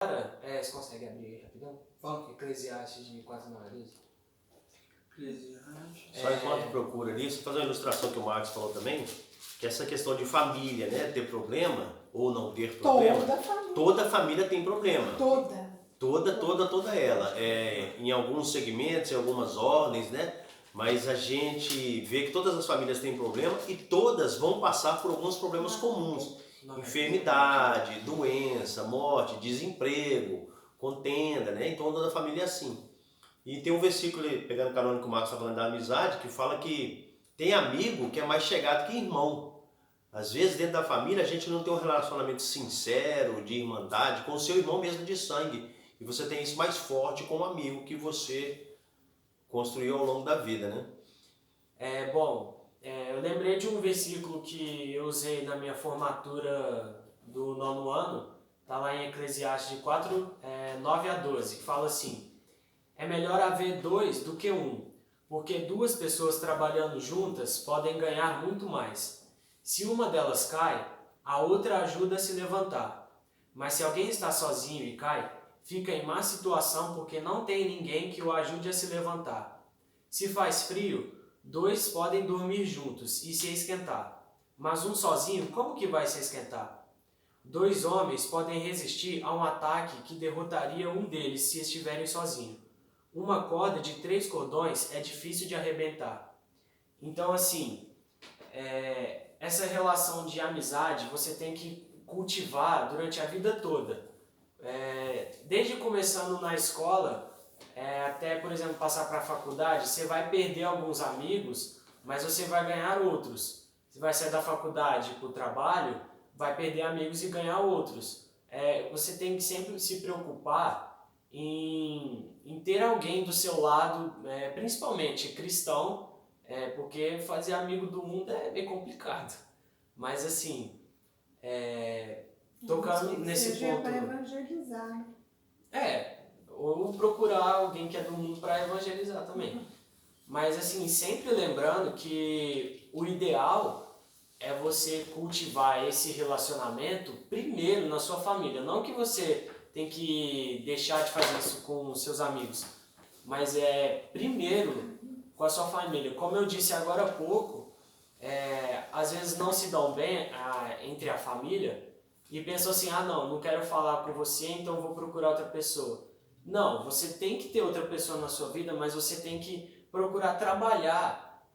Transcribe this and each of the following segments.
Você consegue abrir aí rapidão? Fala. Eclesiastes de 4:9. Eclesiastes. Só enquanto procura nisso, fazer uma ilustração que o Marcos falou também, que essa questão de família, né, ter problema ou não ter problema, toda família tem problema. Toda ela. Em alguns segmentos, em algumas ordens, né? Mas a gente vê que todas as famílias têm problema e todas vão passar por alguns problemas comuns. Enfermidade, doença, morte, desemprego, contenda, né? Então toda família é assim. E tem um versículo, pegando carona que o Marcos está falando da amizade, que fala que tem amigo que é mais chegado que irmão. Às vezes dentro da família a gente não tem um relacionamento sincero, de irmandade, com o seu irmão mesmo de sangue. E você tem isso mais forte com um amigo que você construiu ao longo da vida, né? Eu lembrei de um versículo que eu usei na minha formatura do 9º ano, está lá em Eclesiastes de 9 a 12, que fala assim: é melhor haver dois do que um, porque duas pessoas trabalhando juntas podem ganhar muito mais. Se uma delas cai, a outra ajuda a se levantar. Mas se alguém está sozinho e cai, fica em má situação porque não tem ninguém que o ajude a se levantar. Se faz frio, dois podem dormir juntos e se esquentar. Mas um sozinho, como que vai se esquentar? Dois homens podem resistir a um ataque que derrotaria um deles se estiverem sozinhos. Uma corda de 3 cordões é difícil de arrebentar. Então, assim, essa relação de amizade você tem que cultivar durante a vida toda. Desde começando na escola, até, por exemplo, passar para a faculdade, você vai perder alguns amigos, mas você vai ganhar outros. Você vai sair da faculdade para o trabalho, vai perder amigos e ganhar outros. Você tem que sempre se preocupar em ter alguém do seu lado, principalmente cristão, porque fazer amigo do mundo é bem complicado. Mas assim, tocando nesse ponto... para evangelizar. Ou procurar alguém que é do mundo para evangelizar também. Mas assim, sempre lembrando que o ideal é você cultivar esse relacionamento primeiro na sua família. Não que você tem que deixar de fazer isso com os seus amigos, mas primeiro com a sua família. Como eu disse agora há pouco, às vezes não se dão bem entre a família e pensam assim: não quero falar com você, então vou procurar outra pessoa. Não, você tem que ter outra pessoa na sua vida, mas você tem que procurar trabalhar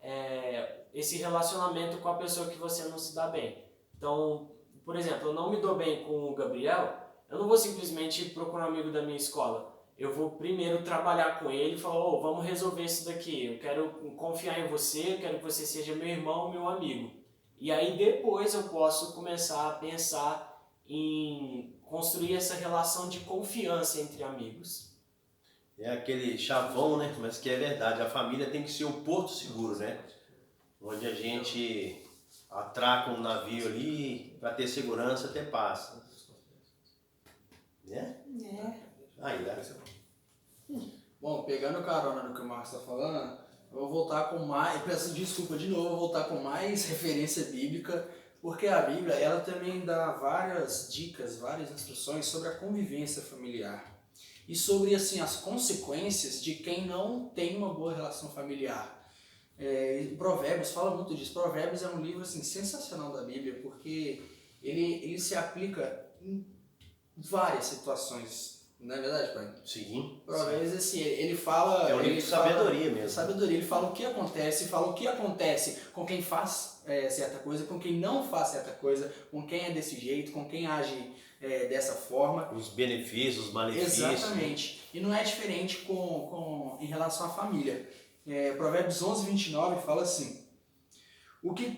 esse relacionamento com a pessoa que você não se dá bem. Então, por exemplo, eu não me dou bem com o Gabriel, eu não vou simplesmente procurar um amigo da minha escola. Eu vou primeiro trabalhar com ele e falar: vamos resolver isso daqui, eu quero confiar em você, eu quero que você seja meu irmão, meu amigo. E aí depois eu posso começar a pensar em construir essa relação de confiança entre amigos. É aquele chavão, né? Mas que é verdade, a família tem que ser o porto seguro, né? Onde a gente atraca um navio ali para ter segurança até passa. Né? Aí, Bom, pegando carona no que o Marcos está falando, eu vou voltar com mais, peço desculpa de novo, vou voltar com mais referência bíblica, porque a Bíblia ela também dá várias dicas, várias instruções sobre a convivência familiar e sobre assim as consequências de quem não tem uma boa relação familiar. Provérbios fala muito disso. Provérbios é um livro assim sensacional da Bíblia, porque ele se aplica em várias situações. Não é verdade, pai? Sim. Provérbios, assim, ele fala... É um livro de sabedoria mesmo. Sabedoria, ele fala o que acontece com quem faz certa coisa, com quem não faz certa coisa, com quem é desse jeito, com quem age dessa forma. Os benefícios, os malefícios. Exatamente. E não é diferente em relação à família. Provérbios 11:29 fala assim: o que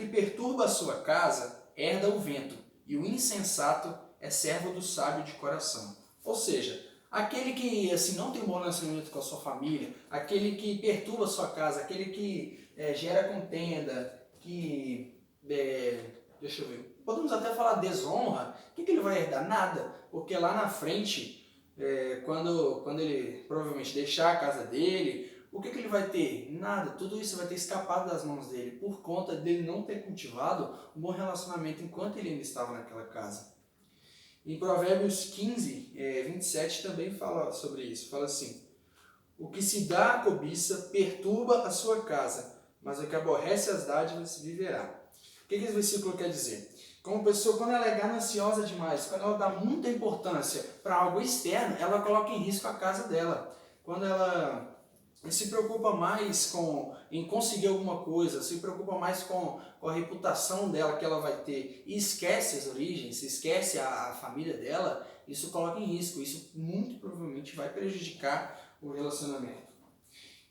perturba a sua casa herda o vento, e o insensato é servo do sábio de coração. Ou seja, aquele que assim, não tem bom relacionamento com a sua família, aquele que perturba a sua casa, aquele que gera contenda, que, deixa eu ver, podemos até falar desonra, o que ele vai herdar? Nada, porque lá na frente, quando ele provavelmente deixar a casa dele, o que ele vai ter? Nada, tudo isso vai ter escapado das mãos dele, por conta dele não ter cultivado um bom relacionamento enquanto ele ainda estava naquela casa. Em Provérbios 15, 27 também fala sobre isso. Fala assim: o que se dá à cobiça perturba a sua casa, mas o que aborrece as dádivas viverá. O que esse versículo quer dizer? Como pessoa, quando ela é gananciosa demais, quando ela dá muita importância para algo externo, ela coloca em risco a casa dela. Quando ela se preocupa mais em conseguir alguma coisa, se preocupa mais com a reputação dela que ela vai ter e esquece as origens, esquece a família dela, isso coloca em risco, isso muito provavelmente vai prejudicar o relacionamento.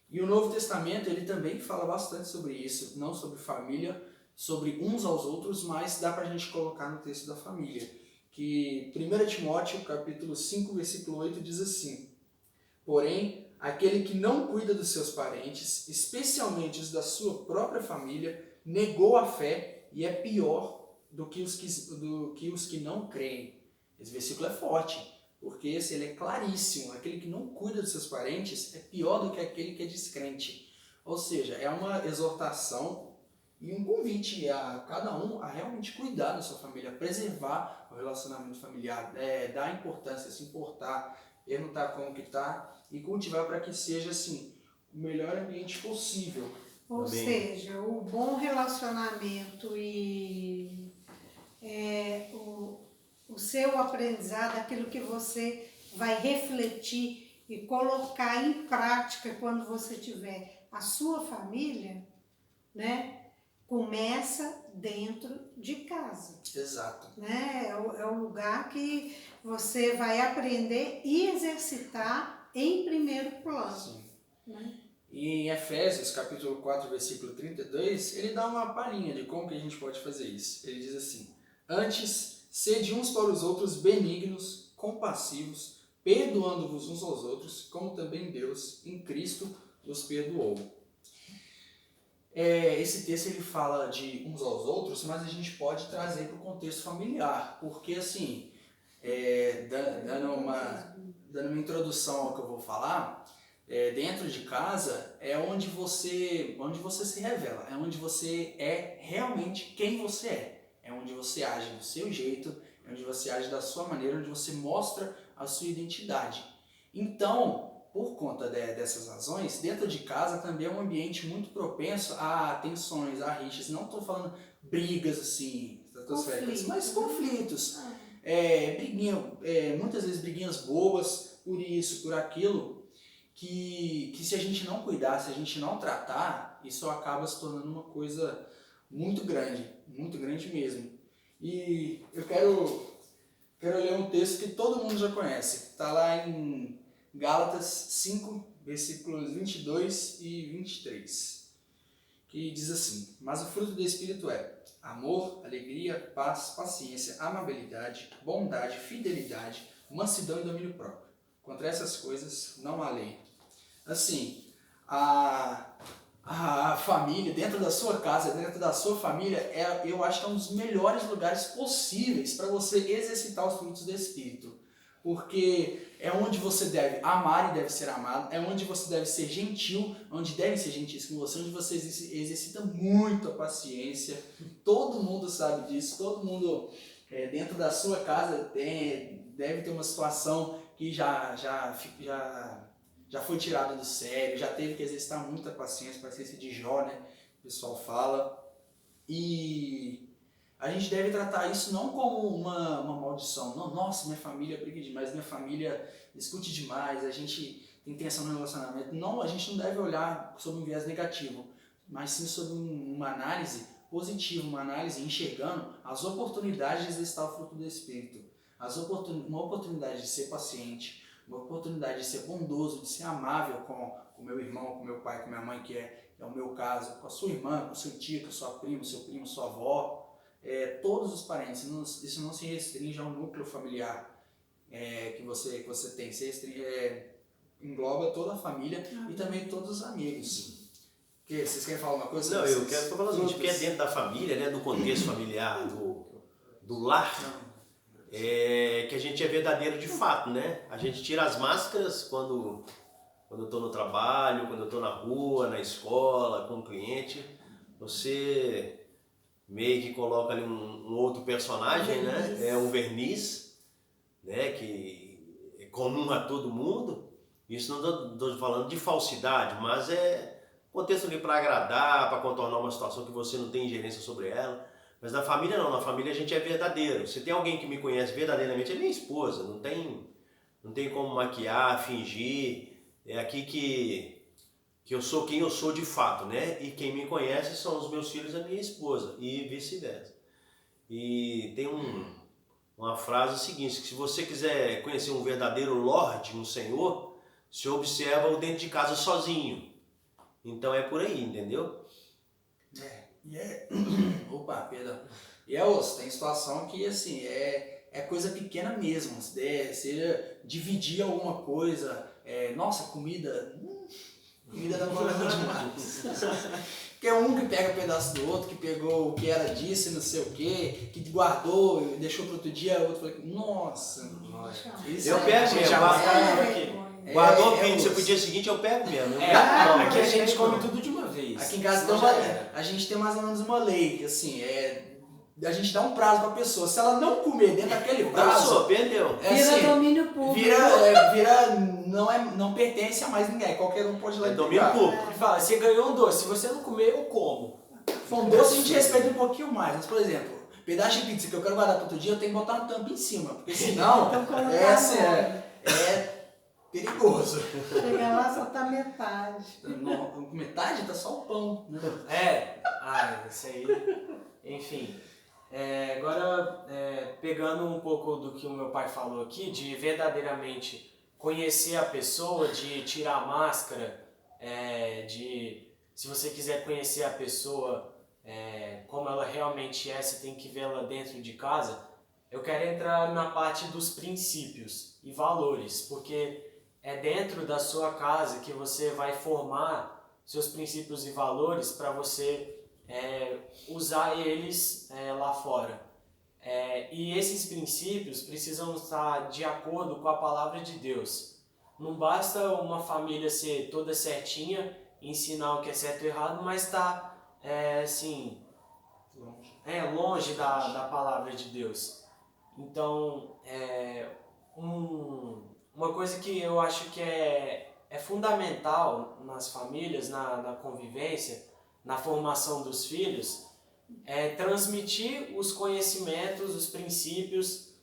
E o Novo Testamento ele também fala bastante sobre isso, não sobre família, sobre uns aos outros, mas dá pra gente colocar no texto da família, que 1 Timóteo capítulo 5, versículo 8 diz assim: porém, aquele que não cuida dos seus parentes, especialmente os da sua própria família, negou a fé e é pior do que os que não creem. Esse versículo é forte, porque ele é claríssimo. Aquele que não cuida dos seus parentes é pior do que aquele que é descrente. Ou seja, é uma exortação e um convite a cada um a realmente cuidar da sua família, a preservar o relacionamento familiar, dar importância, se importar, perguntar como que está e cultivar para que seja assim o melhor ambiente possível. Ou seja, o bom relacionamento e o seu aprendizado, aquilo que você vai refletir e colocar em prática quando você tiver a sua família, né? Começa dentro de casa. Exato. Né? É o lugar que você vai aprender e exercitar em primeiro plano. Sim. Né? E em Efésios, capítulo 4, versículo 32, ele dá uma palhinha de como que a gente pode fazer isso. Ele diz assim: antes, sede uns para os outros benignos, compassivos, perdoando-vos uns aos outros, como também Deus, em Cristo, vos perdoou. Esse texto ele fala de uns aos outros, mas a gente pode trazer para o contexto familiar, porque assim, dando uma introdução ao que eu vou falar, dentro de casa é onde você se revela, é onde você é realmente quem você é onde você age do seu jeito, é onde você age da sua maneira, onde você mostra a sua identidade. Então, por conta dessas razões, dentro de casa também é um ambiente muito propenso a tensões, a rixas. Não estou falando brigas assim, estratosféricas, mas conflitos. Muitas vezes briguinhas bobas, por isso, por aquilo, que se a gente não cuidar, se a gente não tratar, isso acaba se tornando uma coisa muito grande mesmo. E eu quero ler um texto que todo mundo já conhece, está lá em Gálatas 5, versículos 22 e 23, que diz assim: mas o fruto do Espírito é amor, alegria, paz, paciência, amabilidade, bondade, fidelidade, mansidão e domínio próprio. Contra essas coisas não há lei. Assim, a família, dentro da sua casa, dentro da sua família, eu acho que é um dos melhores lugares possíveis para você exercitar os frutos do Espírito. Porque é onde você deve amar e deve ser amado, é onde você deve ser gentil, onde devem ser gentis com você, onde você exercita muito a paciência. Todo mundo sabe disso, todo mundo dentro da sua casa deve ter uma situação que já foi tirada do sério, já teve que exercitar muita paciência de Jó, né? O pessoal fala. E a gente deve tratar isso não como uma maldição. Não, nossa, minha família briga demais, minha família discute demais, a gente tem tensão no relacionamento. Não, a gente não deve olhar sobre um viés negativo, mas sim sobre uma análise positiva, uma análise enxergando as oportunidades de exercitar o fruto do Espírito. Uma oportunidade de ser paciente, uma oportunidade de ser bondoso, de ser amável com o meu irmão, com o meu pai, com a minha mãe, que é o meu caso, com a sua irmã, com o seu tio, com a sua prima, seu primo, sua avó. Todos os parentes, isso não se restringe ao núcleo familiar que você tem, engloba toda a família e também todos os amigos. Vocês querem falar uma coisa? Não, eu quero falar assim, que é dentro da família, né, do contexto familiar, do lar, que a gente é verdadeiro de fato, né? A gente tira as máscaras quando eu estou no trabalho, quando eu estou na rua, na escola, com o cliente, você meio que coloca ali um outro personagem, né? É um verniz, né, que é comum a todo mundo, isso não estou falando de falsidade, mas é contexto ali para agradar, para contornar uma situação que você não tem ingerência sobre ela. Mas na família não, na família a gente é verdadeiro. Se tem alguém que me conhece verdadeiramente, é minha esposa, não tem como maquiar, fingir. É aqui que eu sou quem eu sou de fato, né? E quem me conhece são os meus filhos e a minha esposa, e vice-versa. E tem uma frase seguinte, que se você quiser conhecer um verdadeiro Lorde, um Senhor, se observa-o dentro de casa sozinho. Então é por aí, entendeu? Opa, perdão. E é osso, tem situação que assim, é coisa pequena mesmo, seja dividir alguma coisa, nossa, comida dá problema demais. Que é um que pega um pedaço do outro, que pegou o que era disso e não sei o que guardou e deixou para outro dia, o outro falou, nossa, isso eu pego mesmo, guardou a pizza pro dia seguinte, eu pego mesmo. Aqui a gente come tudo de uma vez. Aqui em casa a gente tem mais ou menos uma lei, que assim, a gente dá um prazo pra pessoa. Se ela não comer dentro daquele prazo, perdeu. Vira domínio público. Não pertence a mais ninguém. Qualquer um pode ir lá e domínio público. Ele fala, você ganhou um doce, se você não comer, eu como. Se for um doce, a gente respeita um pouquinho mais. Mas, por exemplo, pedaço de pizza que eu quero guardar para outro dia, eu tenho que botar uma tampa em cima. Porque senão, é perigoso. Chega lá, só tá metade. Metade tá só o pão. Isso aí. Enfim. Agora, pegando um pouco do que o meu pai falou aqui, de verdadeiramente conhecer a pessoa, de tirar a máscara, se você quiser conhecer a pessoa como ela realmente é, você tem que vê-la dentro de casa. Eu quero entrar na parte dos princípios e valores, porque é dentro da sua casa que você vai formar seus princípios e valores para você usar eles lá fora. E esses princípios precisam estar de acordo com a palavra de Deus. Não basta uma família ser toda certinha, ensinar o que é certo e errado, mas estar longe da palavra de Deus. Então, uma coisa que eu acho que é fundamental nas famílias, na convivência, na formação dos filhos, é transmitir os conhecimentos, os princípios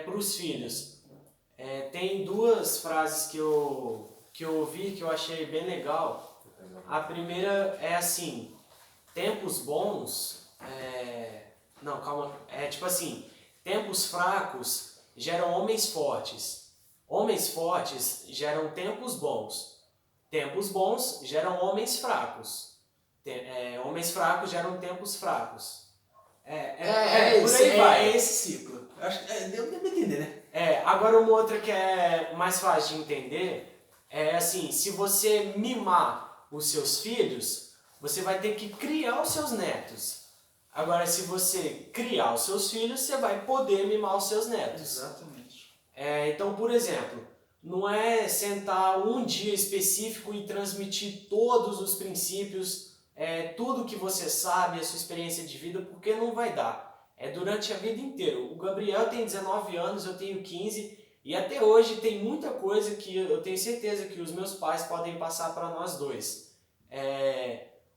para os filhos. Tem duas frases que eu ouvi que eu achei bem legal. A primeira é assim: tempos bons... tipo assim, tempos fracos geram homens fortes. Homens fortes geram tempos bons. Tempos bons geram homens fracos. Homens fracos geram tempos fracos. Por aí vai. É esse ciclo. Acho que deu pra entender, né? Agora uma outra que é mais fácil de entender é assim: se você mimar os seus filhos, você vai ter que criar os seus netos. Agora, se você criar os seus filhos, você vai poder mimar os seus netos. Exatamente. Então, por exemplo, não é sentar um dia específico e transmitir todos os princípios, tudo que você sabe, a sua experiência de vida, porque não vai dar. É durante a vida inteira. O Gabriel tem 19 anos, eu tenho 15, e até hoje tem muita coisa que eu tenho certeza que os meus pais podem passar para nós dois.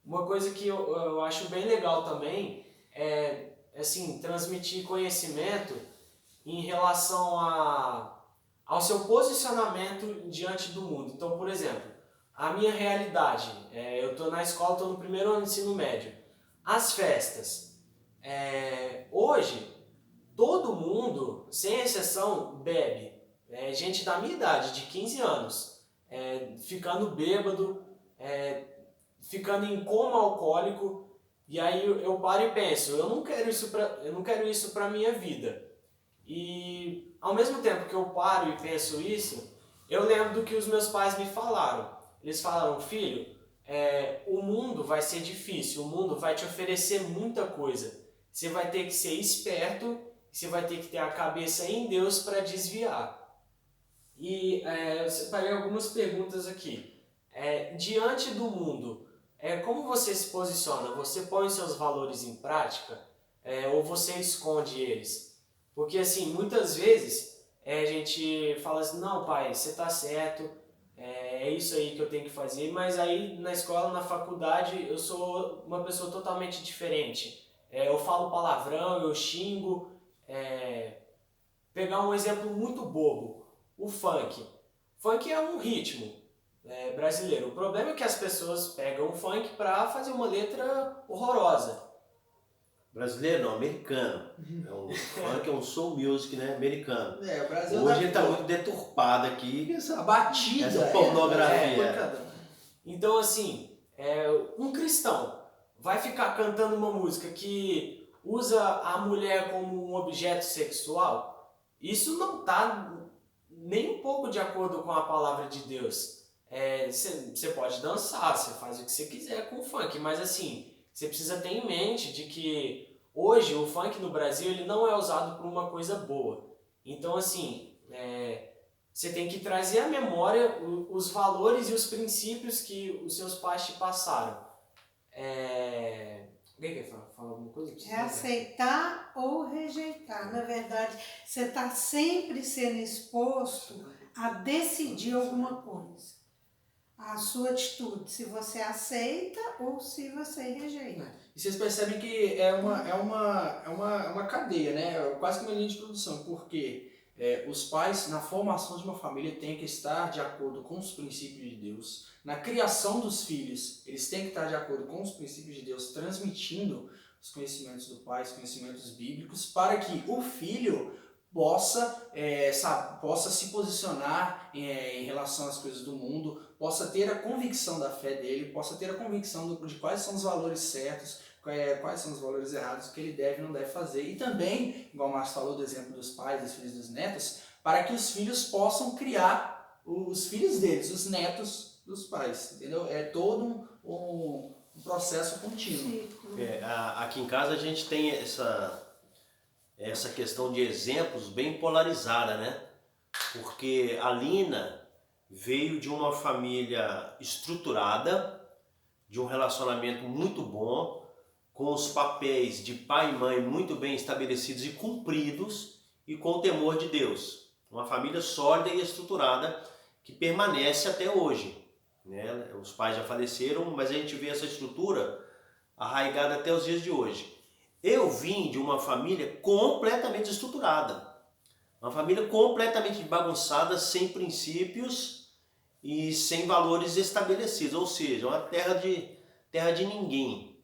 Uma coisa que eu acho bem legal também é assim, transmitir conhecimento em relação ao seu posicionamento diante do mundo. Então, por exemplo, a minha realidade, eu estou na escola, estou no primeiro ano de ensino médio. As festas. Hoje, todo mundo, sem exceção, bebe. Gente da minha idade, de 15 anos, ficando bêbado, ficando em coma alcoólico. E aí eu paro e penso, eu não quero isso para minha vida. E ao mesmo tempo que eu paro e penso isso, eu lembro do que os meus pais me falaram. Eles falaram: filho, o mundo vai ser difícil, o mundo vai te oferecer muita coisa. Você vai ter que ser esperto, você vai ter que ter a cabeça em Deus para desviar. E eu separei algumas perguntas aqui. Diante do mundo, como você se posiciona? Você põe os seus valores em prática ou você esconde eles? Porque assim, muitas vezes a gente fala assim, não pai, você tá certo, é isso aí que eu tenho que fazer, mas aí na escola, na faculdade, eu sou uma pessoa totalmente diferente. Eu falo palavrão, eu xingo. Pegar um exemplo muito bobo, o funk. Funk é um ritmo brasileiro. O problema é que as pessoas pegam o funk para fazer uma letra horrorosa. Brasileiro não, americano. Funk é um soul music, né? Americano. O Brasil hoje ele tá muito deturpado aqui. A batida. Essa pornografia. Então, assim, um cristão vai ficar cantando uma música que usa a mulher como um objeto sexual? Isso não está nem um pouco de acordo com a palavra de Deus. Você pode dançar, você faz o que você quiser com o funk, mas assim, você precisa ter em mente de que hoje o funk no Brasil ele não é usado por uma coisa boa. Então, assim, você tem que trazer à memória os valores e os princípios que os seus pais te passaram. Alguém quer falar alguma coisa? Aceitar ou rejeitar. Na verdade, você está sempre sendo exposto a decidir alguma coisa. A sua atitude, se você aceita ou se você rejeita. E vocês percebem que é uma cadeia, né? Quase que uma linha de produção, porque os pais, na formação de uma família, têm que estar de acordo com os princípios de Deus. Na criação dos filhos, eles têm que estar de acordo com os princípios de Deus, transmitindo os conhecimentos do pai, os conhecimentos bíblicos, para que o filho possa se posicionar em relação às coisas do mundo, possa ter a convicção da fé dele, possa ter a convicção de quais são os valores certos, quais são os valores errados, o que ele deve e não deve fazer. E também, igual o Márcio falou do exemplo dos pais, dos filhos e dos netos, para que os filhos possam criar os filhos deles, os netos dos pais, entendeu? É todo um processo contínuo. Aqui em casa a gente tem essa questão de exemplos bem polarizada, né? Porque a Lina veio de uma família estruturada, de um relacionamento muito bom, com os papéis de pai e mãe muito bem estabelecidos e cumpridos e com o temor de Deus. Uma família sólida e estruturada que permanece até hoje, né? Os pais já faleceram, mas a gente vê essa estrutura arraigada até os dias de hoje. Eu vim de uma família completamente estruturada, uma família completamente bagunçada, sem princípios e sem valores estabelecidos, ou seja, uma terra de ninguém.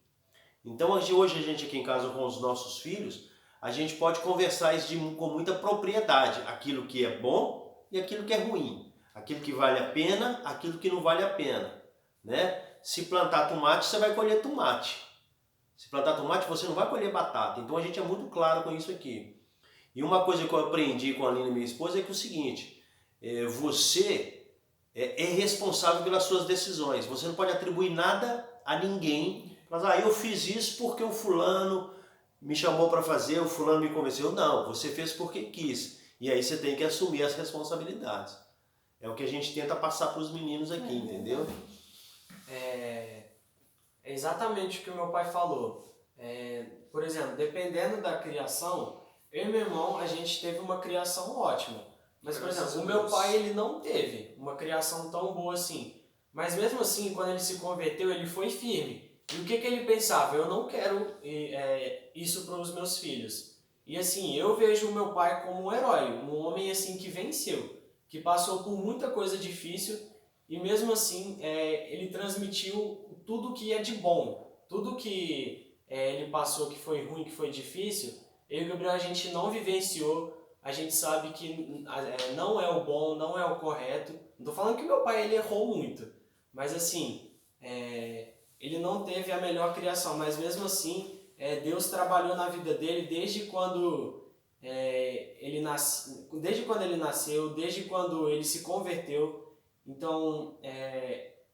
Então hoje a gente aqui em casa com os nossos filhos, a gente pode conversar isso com muita propriedade, aquilo que é bom e aquilo que é ruim, aquilo que vale a pena, aquilo que não vale a pena, né? Se plantar tomate, você vai colher tomate. Se plantar tomate, você não vai colher batata. Então a gente é muito claro com isso aqui. E uma coisa que eu aprendi com a Lina, minha esposa, é que é o seguinte, você é responsável pelas suas decisões. Você não pode atribuir nada a ninguém. Mas eu fiz isso porque o fulano me chamou para fazer, o fulano me convenceu. Não, você fez porque quis. E aí você tem que assumir as responsabilidades. É o que a gente tenta passar para os meninos aqui, entendeu? É exatamente o que o meu pai falou. Por exemplo, dependendo da criação, eu e meu irmão, a gente teve uma criação ótima. Mas, por exemplo, o meu pai ele não teve uma criação tão boa assim. Mas mesmo assim, quando ele se converteu, ele foi firme. E o que ele pensava? Eu não quero isso para os meus filhos. E assim, eu vejo o meu pai como um herói, um homem assim que venceu, que passou por muita coisa difícil e mesmo assim ele transmitiu tudo que é de bom, tudo que ele passou que foi ruim, que foi difícil, eu e o Gabriel a gente não vivenciou, a gente sabe que não é o bom, não é o correto. Não tô falando que meu pai ele errou muito, mas assim, ele não teve a melhor criação, mas mesmo assim, Deus trabalhou na vida dele desde quando ele nasceu, desde quando ele se converteu. Então,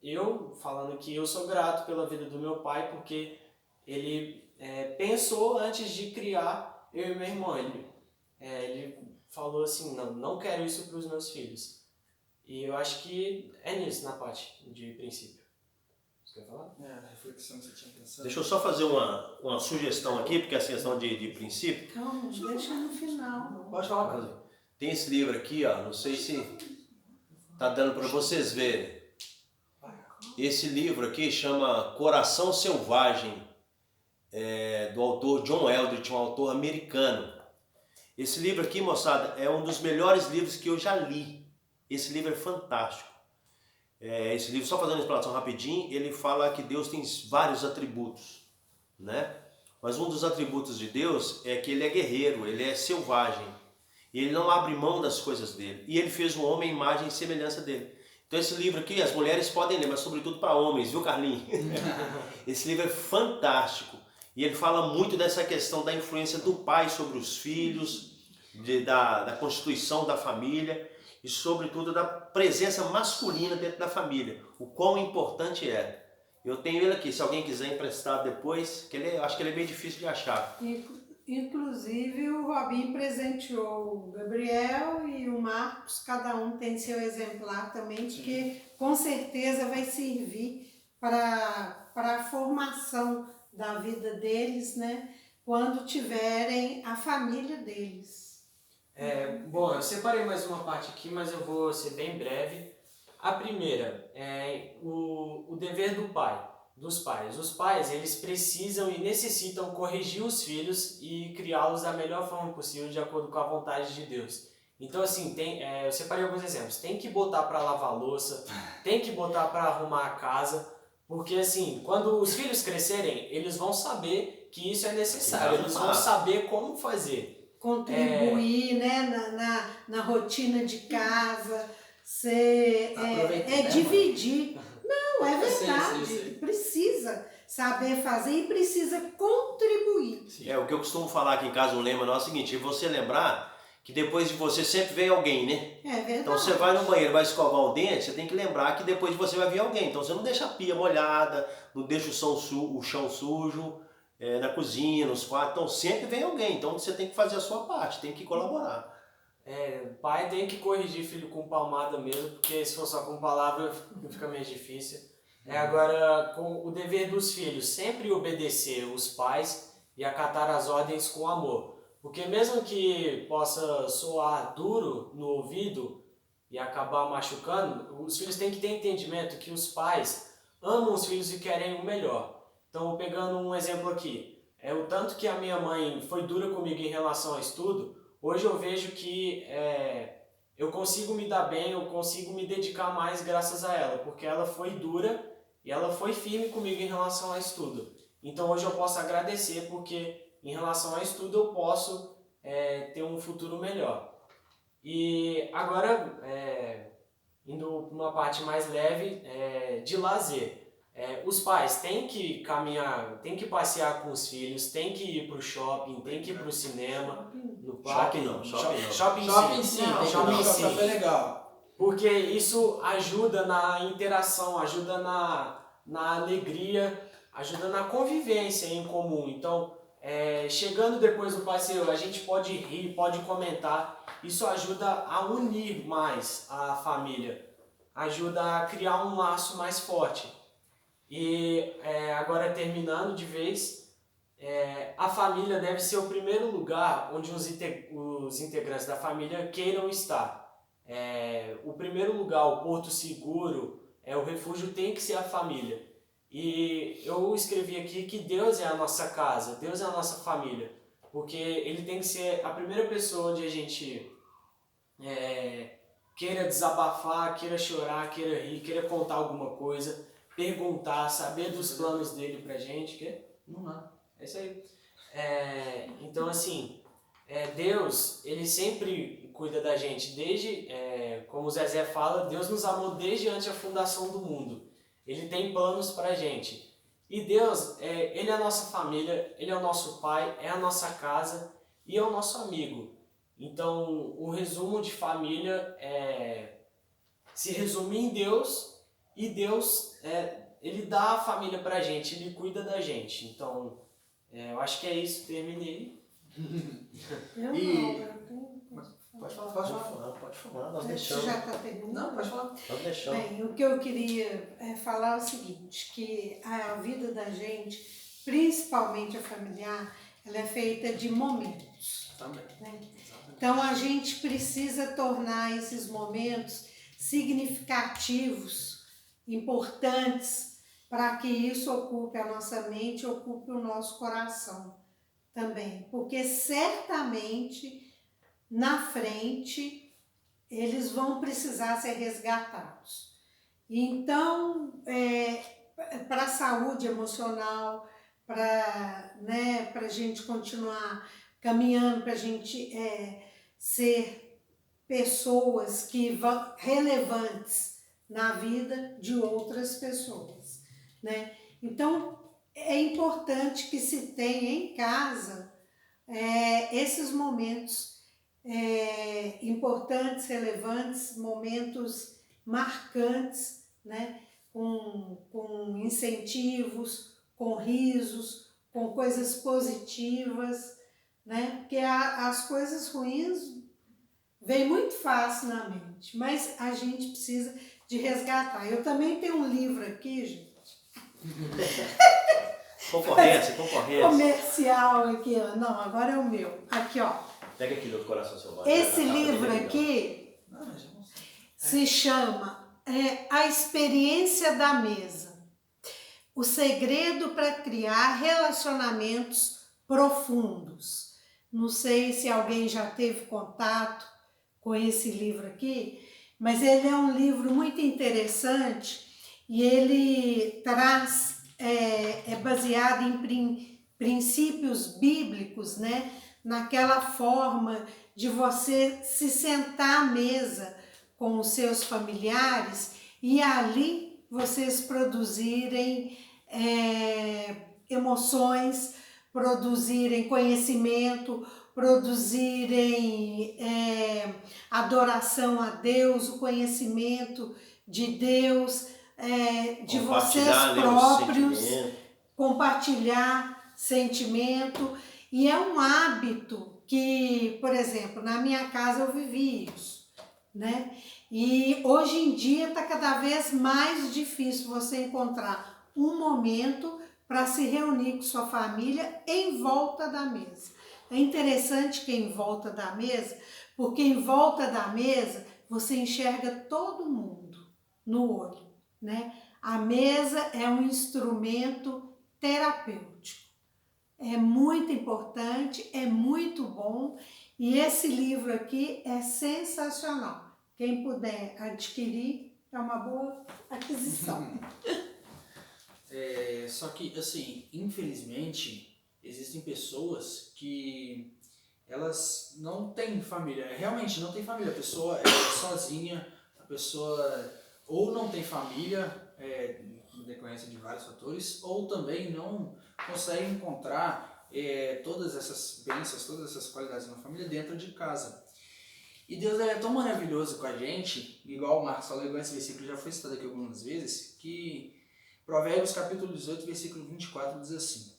eu falando que eu sou grato pela vida do meu pai, porque ele pensou antes de criar eu e meu irmão. Ele falou assim, não quero isso para os meus filhos. E eu acho que é nisso, na parte de princípio. Você quer falar? A reflexão que você tinha pensado. Deixa eu só fazer uma sugestão aqui, porque essa questão de princípio... Calma, deixa no final. Pode falar, Carlos. Tem esse livro aqui, ó, não sei se tá dando para vocês verem. Esse livro aqui chama Coração Selvagem, do autor John Eldredge, um autor americano. Esse livro aqui, moçada, é um dos melhores livros que eu já li. Esse livro é fantástico. Esse livro, só fazendo uma explanação rapidinho, ele fala que Deus tem vários atributos, né? Mas um dos atributos de Deus é que ele é guerreiro, ele é selvagem. E ele não abre mão das coisas dele. E ele fez um homem à imagem e semelhança dele. Então esse livro aqui, as mulheres podem ler, mas sobretudo para homens, viu, Carlinhos? Esse livro é fantástico. E ele fala muito dessa questão da influência do pai sobre os filhos, da constituição da família e sobretudo da presença masculina dentro da família. O quão importante é. Eu tenho ele aqui, se alguém quiser emprestar depois, que acho que ele é bem difícil de achar. Inclusive o Robinho presenteou o Gabriel e o Marcos, cada um tem seu exemplar também, que com certeza vai servir para a formação da vida deles, né? Quando tiverem a família deles. Bom, eu separei mais uma parte aqui, mas eu vou ser bem breve. A primeira é o dever dos pais. Os pais, eles precisam e necessitam corrigir os filhos e criá-los da melhor forma possível, de acordo com a vontade de Deus. Então, assim, eu separei alguns exemplos. Tem que botar para lavar louça, tem que botar para arrumar a casa, porque, assim, quando os filhos crescerem, eles vão saber que isso é necessário, eles vão saber como fazer. Contribuir, né, na rotina de casa, dividir. Não, é verdade. Sim. Precisa saber fazer e precisa contribuir. O que eu costumo falar aqui em casa, um lema nosso é o seguinte: você lembrar que depois de você sempre vem alguém, né? É verdade. Então você vai no banheiro, vai escovar o dente, você tem que lembrar que depois de você vai vir alguém. Então você não deixa a pia molhada, não deixa o chão sujo, na cozinha, nos quartos. Então sempre vem alguém. Então você tem que fazer a sua parte, tem que colaborar. Pai tem que corrigir filho com palmada mesmo, porque se for só com palavra fica meio difícil. Agora, com o dever dos filhos, sempre obedecer os pais e acatar as ordens com amor. Porque mesmo que possa soar duro no ouvido e acabar machucando, os filhos têm que ter entendimento que os pais amam os filhos e querem o melhor. Então, pegando um exemplo aqui, o tanto que a minha mãe foi dura comigo em relação ao estudo, hoje eu vejo que eu consigo me dar bem, eu consigo me dedicar mais graças a ela, porque ela foi dura e ela foi firme comigo em relação ao estudo. Então hoje eu posso agradecer, porque em relação ao estudo eu posso ter um futuro melhor. E agora, indo para uma parte mais leve, de lazer. Os pais têm que caminhar, têm que passear com os filhos, têm que ir para o shopping, têm que ir para o cinema, no parque. Shopping sim. Shopping é legal. Porque isso ajuda na interação, ajuda na alegria, ajuda na convivência em comum. Então, chegando depois do passeio, a gente pode rir, pode comentar. Isso ajuda a unir mais a família, ajuda a criar um laço mais forte. E agora, terminando de vez, a família deve ser o primeiro lugar onde os integrantes da família queiram estar. O primeiro lugar, o porto seguro, o refúgio tem que ser a família. E eu escrevi aqui que Deus é a nossa casa, Deus é a nossa família, porque Ele tem que ser a primeira pessoa onde a gente queira desabafar, queira chorar, queira rir, queira contar alguma coisa, perguntar, saber dos planos dele pra gente. Não há. É isso aí. Então, assim, Deus, Ele sempre cuida da gente, desde, como o Zezé fala, Deus nos amou desde antes da fundação do mundo. Ele tem planos pra gente. E Deus, Ele é a nossa família, Ele é o nosso pai, é a nossa casa e é o nosso amigo. Então, o resumo de família se resume em Deus, e Deus, Ele dá a família pra gente, Ele cuida da gente. Então, eu acho que é isso, terminei. Pode falar, nós deixamos. Você já está terminando? Não, pode falar. Nós deixamos. Bem, o que eu queria falar é o seguinte, que a vida da gente, principalmente a familiar, ela é feita de momentos. Também. Né? Então a gente precisa tornar esses momentos significativos, importantes, para que isso ocupe a nossa mente, ocupe o nosso coração também. Porque certamente na frente eles vão precisar ser resgatados. Então, para a saúde emocional, para a gente continuar caminhando, para a gente ser pessoas relevantes na vida de outras pessoas, né? Então, é importante que se tenha em casa esses momentos importantes, relevantes, momentos marcantes, né? Com incentivos, com risos, com coisas positivas, né? Porque as coisas ruins vêm muito fácil na mente, mas a gente precisa de resgatar. Eu também tenho um livro aqui, gente. Concorrência. Comercial aqui, ó. Não, agora é o meu. Aqui, ó. Pega aqui do coração seu. Esse livro aqui se chama A Experiência da Mesa. O segredo para criar relacionamentos profundos. Não sei se alguém já teve contato com esse livro aqui, mas ele é um livro muito interessante e ele traz, é baseado em princípios bíblicos, né? Naquela forma de você se sentar à mesa com os seus familiares e ali vocês produzirem emoções, produzirem conhecimento, produzirem adoração a Deus, o conhecimento de Deus, de vocês próprios, compartilhar sentimento. E é um hábito que, por exemplo, na minha casa eu vivi isso, né? E hoje em dia está cada vez mais difícil você encontrar um momento para se reunir com sua família em volta da mesa. É interessante que em volta da mesa, porque em volta da mesa você enxerga todo mundo no olho, né? A mesa é um instrumento terapêutico. É muito importante, é muito bom e esse livro aqui é sensacional. Quem puder adquirir é uma boa aquisição. Só que, assim, infelizmente, existem pessoas que elas não têm família, realmente não tem família, a pessoa é sozinha, a pessoa ou não tem família, em decorrência de vários fatores, ou também não consegue encontrar todas essas bênçãos, todas essas qualidades na família dentro de casa. E Deus é tão maravilhoso com a gente, igual o Marcos falou, igual esse versículo já foi citado aqui algumas vezes, que Provérbios capítulo 18, versículo 24 diz assim: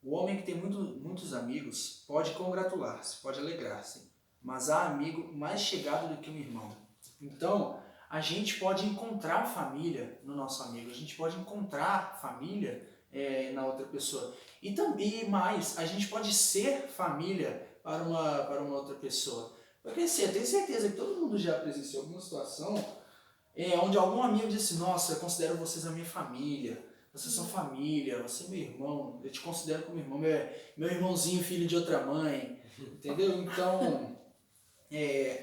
o homem que tem muitos amigos pode congratular-se, pode alegrar-se, mas há amigo mais chegado do que um irmão. Então, a gente pode encontrar família no nosso amigo, a gente pode encontrar família na outra pessoa. E também mais, a gente pode ser família para uma outra pessoa. Porque assim, eu tenho certeza que todo mundo já presenciou alguma situação onde algum amigo disse: nossa, eu considero vocês a minha família, vocês são família, você é meu irmão, eu te considero como irmão, meu irmãozinho, filho de outra mãe, entendeu? Então,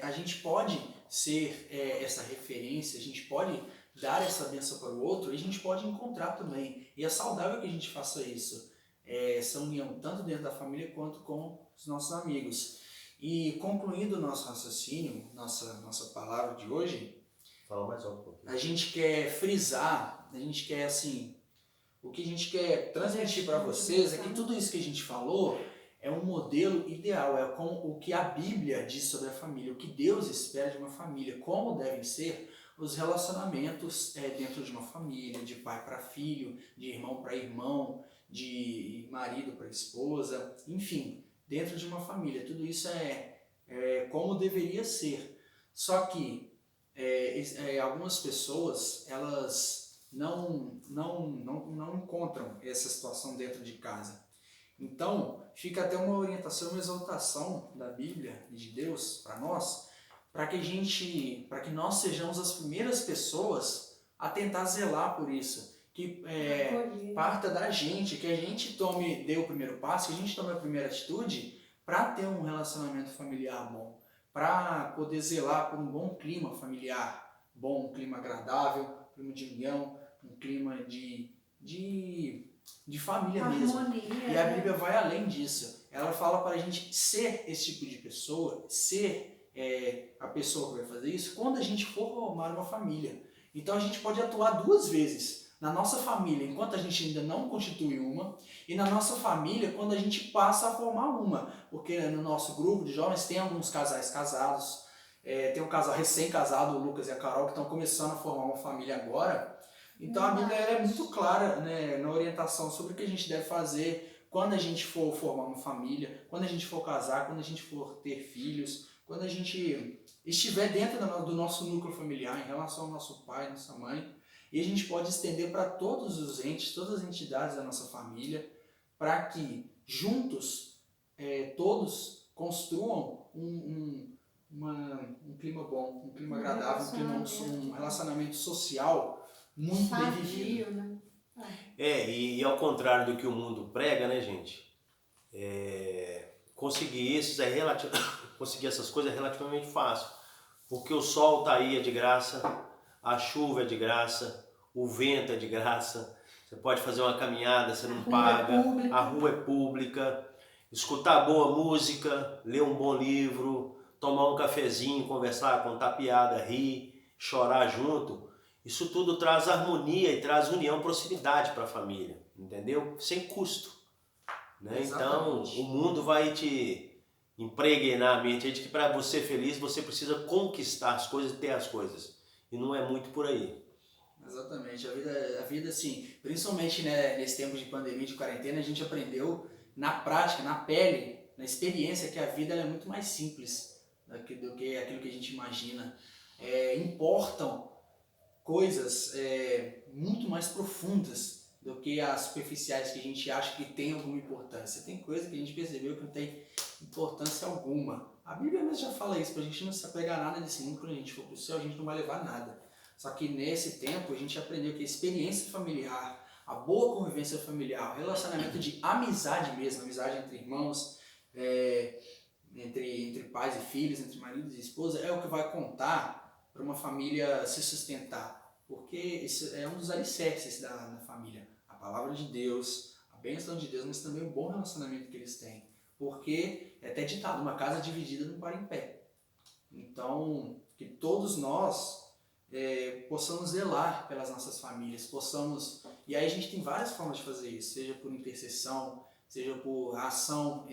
a gente pode ser essa referência, a gente pode dar essa bênção para o outro e a gente pode encontrar também. E é saudável que a gente faça isso, essa união, tanto dentro da família quanto com os nossos amigos. E concluindo o nosso raciocínio, nossa palavra de hoje, fala mais um pouquinho. A gente quer frisar, a gente quer assim, o que a gente quer transmitir para vocês é que tudo isso que a gente falou é um modelo ideal, é como o que a Bíblia diz sobre a família, o que Deus espera de uma família, como devem ser os relacionamentos dentro de uma família, de pai para filho, de irmão para irmão, de marido para esposa, enfim, dentro de uma família. Tudo isso é como deveria ser. Só que algumas pessoas, elas não encontram essa situação dentro de casa. Então, fica até uma orientação, uma exaltação da Bíblia e de Deus para nós, para que nós sejamos as primeiras pessoas a tentar zelar por isso. Que parta da gente, que a gente dê o primeiro passo, que a gente tome a primeira atitude para ter um relacionamento familiar bom, para poder zelar por um bom clima familiar bom, um clima agradável, um clima de união, um clima de família harmonia, mesmo. E a Bíblia vai além disso. Ela fala para a gente ser esse tipo de pessoa, ser a pessoa que vai fazer isso quando a gente for formar uma família. Então a gente pode atuar duas vezes. Na nossa família, enquanto a gente ainda não constitui uma, e na nossa família, quando a gente passa a formar uma. Porque no nosso grupo de jovens tem alguns casais casados, tem um casal recém-casado, o Lucas e a Carol, que estão começando a formar uma família agora. Então a Bíblia é muito clara, né, na orientação sobre o que a gente deve fazer quando a gente for formar uma família, quando a gente for casar, quando a gente for ter filhos, quando a gente estiver dentro do nosso núcleo familiar, em relação ao nosso pai, nossa mãe. E a gente pode estender para todos os entes, todas as entidades da nossa família, para que juntos todos construam um clima bom, um clima agradável, um relacionamento social muito bem vivido. Né? E ao contrário do que o mundo prega, né, gente? Conseguir essas coisas é relativamente fácil. Porque o sol tá aí, é de graça. A chuva é de graça, o vento é de graça, você pode fazer uma caminhada, você não paga, a rua é pública, escutar boa música, ler um bom livro, tomar um cafezinho, conversar, contar piada, rir, chorar junto, isso tudo traz harmonia e traz união, proximidade para a família, entendeu? Sem custo. Né? Então o mundo vai te impregnar a mente de que para você ser feliz você precisa conquistar as coisas e ter as coisas. E não é muito por aí. Exatamente. A vida assim, principalmente, né, nesse tempo de pandemia, de quarentena, a gente aprendeu na prática, na pele, na experiência, que a vida é muito mais simples do que aquilo que a gente imagina. Importam coisas muito mais profundas do que as superficiais que a gente acha que tem alguma importância. Tem coisa que a gente percebeu que não tem importância alguma. A Bíblia mesmo já fala isso, pra gente não se apegar a nada desse mundo. Quando a gente for pro céu, a gente não vai levar nada. Só que nesse tempo a gente aprendeu que a experiência familiar, a boa convivência familiar, o relacionamento de amizade mesmo, amizade entre irmãos, entre pais e filhos, entre maridos e esposa, é o que vai contar para uma família se sustentar. Porque isso é um dos alicerces da família. A palavra de Deus, a bênção de Deus, mas também o bom relacionamento que eles têm. Porque é até ditado, uma casa dividida não para em pé. Então, que todos nós possamos zelar pelas nossas famílias, e aí a gente tem várias formas de fazer isso, seja por intercessão, seja por ação